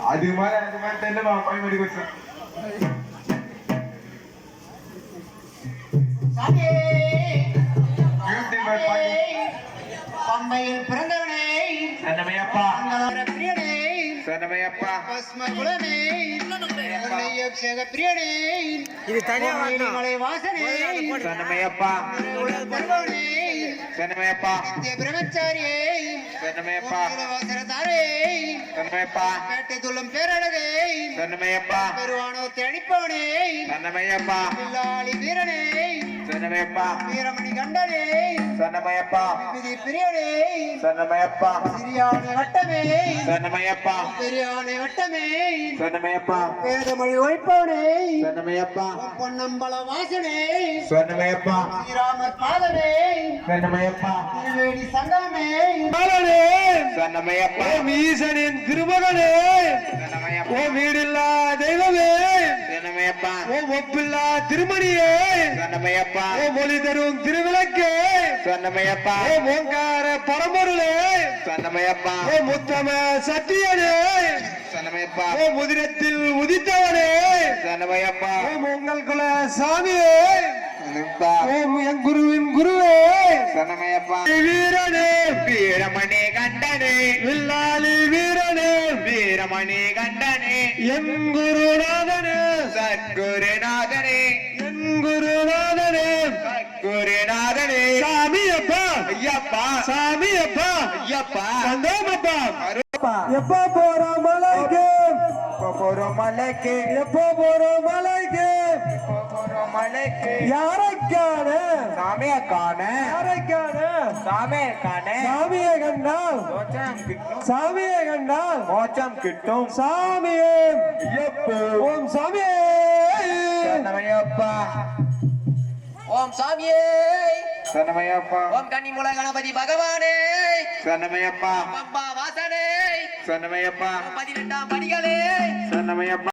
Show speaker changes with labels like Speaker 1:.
Speaker 1: அது மாதிரி தென்னமா பாய் மாதிரி கொடுத்து
Speaker 2: பம்பையில் பிறந்தவனே
Speaker 1: சன்னமையப்பா
Speaker 2: பிரியனே
Speaker 1: சன்னமையப்பா
Speaker 2: பஸ்மகுலனே பிரியனே
Speaker 3: இது தனியா
Speaker 2: மலை வாசனே
Speaker 1: சன்னமையப்பா
Speaker 2: தருவனே
Speaker 1: சன்னமையப்பா
Speaker 2: நித்திய பிரம்மச்சாரியே
Speaker 1: சன்னமையப்பா
Speaker 2: வாசனதாரே
Speaker 1: சன்னமையப்பா
Speaker 2: பேட்டை துள்ளும் பேரழகே
Speaker 1: சன்னமையப்பா
Speaker 2: பெருவானோ தெளிப்பவனே
Speaker 1: சன்னமையப்பா
Speaker 2: பில்லாளி வீரனே
Speaker 1: சன்னமையப்பா
Speaker 2: வீரமணி கண்டனே
Speaker 1: சன்னமையப்பா
Speaker 2: விதி பிரியனே
Speaker 1: சன்னமையப்பா
Speaker 2: சிறியானை வட்டமே
Speaker 1: சன்னமையப்பா
Speaker 2: பெரியானை வட்டமே
Speaker 1: சன்னமையப்பா
Speaker 2: வேதமொழி ஒழிப்பவனே
Speaker 1: சன்னமையப்பா
Speaker 2: பொன்னம்பல வாசனே
Speaker 1: சன்னமையப்பா
Speaker 2: ஸ்ரீராமர் பாதமே
Speaker 1: சன்னமையப்பா
Speaker 2: திருவேணி சங்கமே
Speaker 1: சன்னமையப்பா
Speaker 3: ஈசனின் திருமகனே ஓ வீடில்லா தெய்வமே
Speaker 1: சன்னமையப்பா
Speaker 3: ஓ ஒப்பில்லா திருமணியே
Speaker 1: சன்னமையப்பா
Speaker 3: ஓ மொழி தரும் திருவிளக்கே
Speaker 1: சன்னமையப்பா
Speaker 3: ஓ ஓங்கார பரம்பொருளே
Speaker 1: சன்னமையப்பா
Speaker 3: ஓ முத்தம சத்தியனே
Speaker 1: சன்னமையப்பா
Speaker 3: ஓ முதிரத்தில் உதித்தவனே
Speaker 1: சன்னமையப்பா
Speaker 3: ஓ உங்கள் குல சாமியே
Speaker 1: சன்னமையப்பா
Speaker 3: ஓ என் குருவின் குருவே
Speaker 1: சன்னமையப்பா
Speaker 3: வீரனே
Speaker 1: வீரமணி கண்டனே
Speaker 3: வில்லாளி வீரனே
Speaker 1: வீரமணி கண்டனே
Speaker 3: என் குருநாதனே
Speaker 1: சத்குருநாதனே
Speaker 3: என் குருநாதனே
Speaker 1: சத்குருநாதனே
Speaker 3: சாமி அப்பா
Speaker 1: ஐயப்பா
Speaker 3: சாமி அப்பா
Speaker 1: ஐயப்பா
Speaker 3: சந்தோமப்பா
Speaker 1: அருப்பா
Speaker 3: எப்ப போறோம் மலைக்கு
Speaker 1: போறோம் மலைக்கு
Speaker 3: எப்ப போறோம் மலைக்கு
Speaker 1: போறோம் மலைக்கு யாரைக்கான சாமிய காண
Speaker 3: யாரைக்கான
Speaker 1: சாமிய காண
Speaker 3: சாமியை கண்டால்
Speaker 1: மோட்சம் கிட்டும்
Speaker 3: சாமியை கண்டால்
Speaker 1: மோட்சம் கிட்டும்
Speaker 3: சாமியே
Speaker 1: ஐயப்போ
Speaker 3: ஓம் சாமியே
Speaker 1: சன்னமையப்பா
Speaker 2: ஓம் சாமியே
Speaker 1: சன்னமையப்பா
Speaker 2: ஓம் கன்னிமூல கணபதி பகவானே
Speaker 1: சன்னமையப்பா
Speaker 2: பம்பா வாசனே
Speaker 1: சன்னமையப்பா
Speaker 2: 12ஆம் படிகளே
Speaker 1: சன்னமையப்பா